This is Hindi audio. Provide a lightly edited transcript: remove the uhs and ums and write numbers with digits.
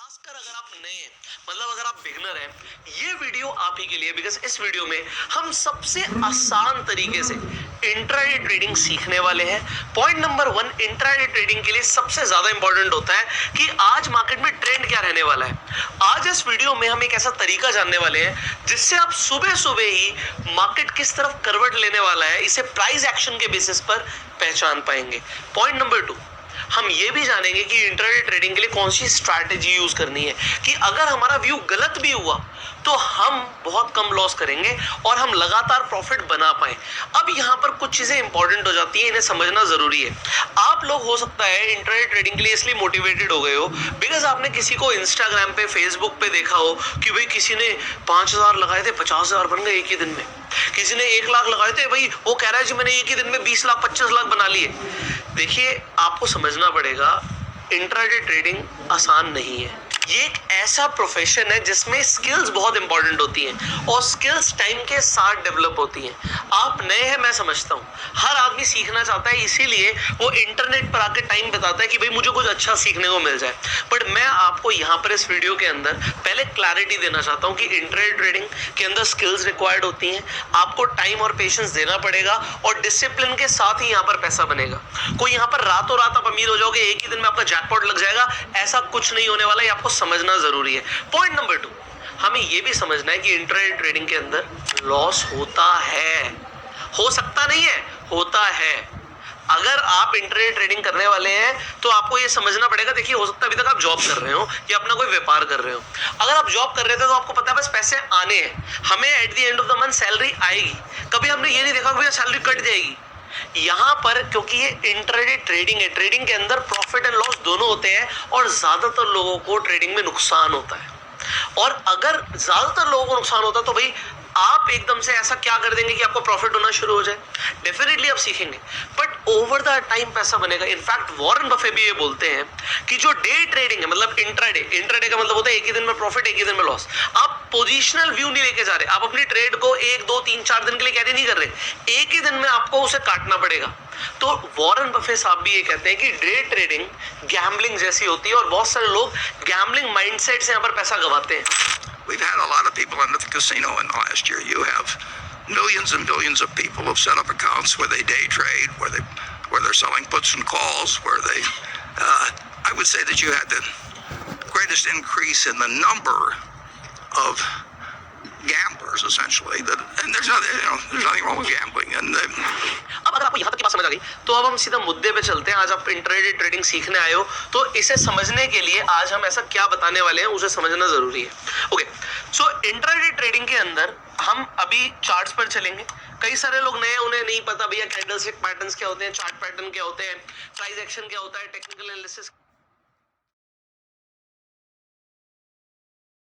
खासकर अगर आप नए हैं, मतलब अगर आप बिगनर हैं, ये वीडियो आप ही के लिए। बिकॉज इस वीडियो में हम सबसे आसान तरीके से इंट्राडे ट्रेडिंग सीखने वाले हैं। पॉइंट नंबर 1, इंट्राडे ट्रेडिंग के लिए सबसे ज्यादा इंपॉर्टेंट होता है कि आज मार्केट में ट्रेंड क्या रहने वाला है। आज इस वीडियो में हम एक ऐसा तरीका जानने वाले हैं जिससे आप सुबह सुबह ही मार्केट किस तरफ करवट लेने वाला है इसे प्राइस एक्शन के बेसिस पर पहचान पाएंगे। पॉइंट नंबर 2, हम ये भी जानेंगे कि इंट्राडे ट्रेडिंग के लिए कौन सी स्ट्रैटेजी यूज करनी है कि अगर हमारा व्यू गलत भी हुआ तो हम बहुत कम लॉस करेंगे और हम लगातार प्रॉफिट बना पाए। अब यहां पर कुछ चीजें इंपॉर्टेंट हो जाती हैं, इन्हें समझना जरूरी है। आप लोग हो सकता है इंट्राडे ट्रेडिंग के लिए इसलिए मोटिवेटेड हो गए हो बिकॉज आपने किसी को इंस्टाग्राम पे, फेसबुक पे देखा हो कि भाई किसी ने 5,000 लगाए थे, 50,000 बन गए एक ही दिन में। किसी ने 1 लाख लगाए थे, भाई वो कह रहा है जी मैंने एक ही दिन में 20 लाख 25 लाख बना लिए। देखिए, आपको समझना पड़ेगा इंट्राडे ट्रेडिंग आसान नहीं है। ये एक ऐसा प्रोफेशन है जिसमें स्किल्स बहुत इंपॉर्टेंट होती हैं और स्किल्स टाइम के साथ डेवलप होती हैं। आप नए हैं, मैं समझता हूँ, हर आदमी सीखना चाहता है, इसीलिए वो इंटरनेट पर आके टाइम बताता है कि भाई मुझे कुछ अच्छा सीखने को मिल जाए। बट मैं आपको यहाँ पर इस वीडियो के अंदर पहले क्लैरिटी देना चाहता हूँ कि इंट्राडे ट्रेडिंग के अंदर स्किल्स रिक्वायर्ड होती हैं। आपको टाइम और पेशेंस देना पड़ेगा और डिसिप्लिन के साथ ही यहाँ पर पैसा बनेगा। कोई यहाँ पर रातों रात आप अमीर हो जाओगे, एक ही दिन में आपका जैकपॉट लग जाएगा, ऐसा कुछ नहीं होने वाला। ये आपको समझना जरूरी है। पॉइंट नंबर 2, हमें यह भी समझना है कि इंट्राडे ट्रेडिंग के अंदर लॉस होता है, हो सकता नहीं है, होता है। अगर आप इंट्राडे ट्रेडिंग करने वाले हैं तो आपको यह समझना पड़ेगा। देखिए, हो सकता है अभी तक आप जॉब कर रहे हो या अपना कोई व्यापार कर रहे हो। अगर आप जॉब कर रहे थे तो आपको पता है बस पैसे आने हैं, हमें at the end of the month salary आएगी। कभी हमने ये नहीं देखा कि सैलरी कट जाएगी। यहां पर क्योंकि ये इंट्राडे ट्रेडिंग है, ट्रेडिंग के अंदर प्रॉफिट एंड लॉस दोनों होते हैं और ज्यादातर लोगों को ट्रेडिंग में नुकसान होता है। और अगर ज्यादातर लोगों को नुकसान होता है तो भाई आप एकदम से ऐसा क्या कर देंगे कि आपको प्रॉफिट होना शुरू हो जाए? डेफिनेटली आप सीखेंगे, बट ओवर द टाइम पैसा बनेगा। इनफैक्ट वॉरेन बफे भी ये बोलते हैं कि जो डे ट्रेडिंग है, मतलब इंट्राडे का मतलब होता है एक ही दिन में प्रॉफिट, एक ही दिन में लॉस। आप पोजिशनल व्यू नहीं लेके जा रहे, आप अपनी ट्रेड को 1, 2, 3, 4 दिन के लिए कैरी नहीं कर रहे, एक ही दिन में आपको उसे काटना पड़ेगा। तो वॉरेन बफे साहब भी ये कहते हैं कि डे ट्रेडिंग गैम्बलिंग जैसी होती है और बहुत सारे लोग गैम्बलिंग माइंडसेट से यहाँ पर पैसा गंवाते हैं। We've had a lot of people into the casino in the last year. You have millions and millions of people who've set up accounts where they day trade, where they're selling puts and calls, where they. I would say that you had the greatest increase in the number of gamblers, essentially. And there's nothing wrong with gambling. And अब अगर आपको यहाँ तक की बात समझ आ गई तो अब हम सीधा मुद्दे पे चलते हैं। आज आप इंट्राडे ट्रेडिंग सीखने आए हो तो इसे समझने के लिए आज हम ऐसा क्या बताने वाले हैं उसे समझना जरूरी है। ओके, सो इंट्राडे ट्रेडिंग के अंदर हम अभी चार्ट्स पर चलेंगे। कई सारे लोग नए, उन्हें नहीं पता भैया कैंडलस्टिक पैटर्न्स क्या होते हैं, चार्ट पैटर्न क्या होते हैं, प्राइस एक्शन क्या होता है, टेक्निकल एनालिसिस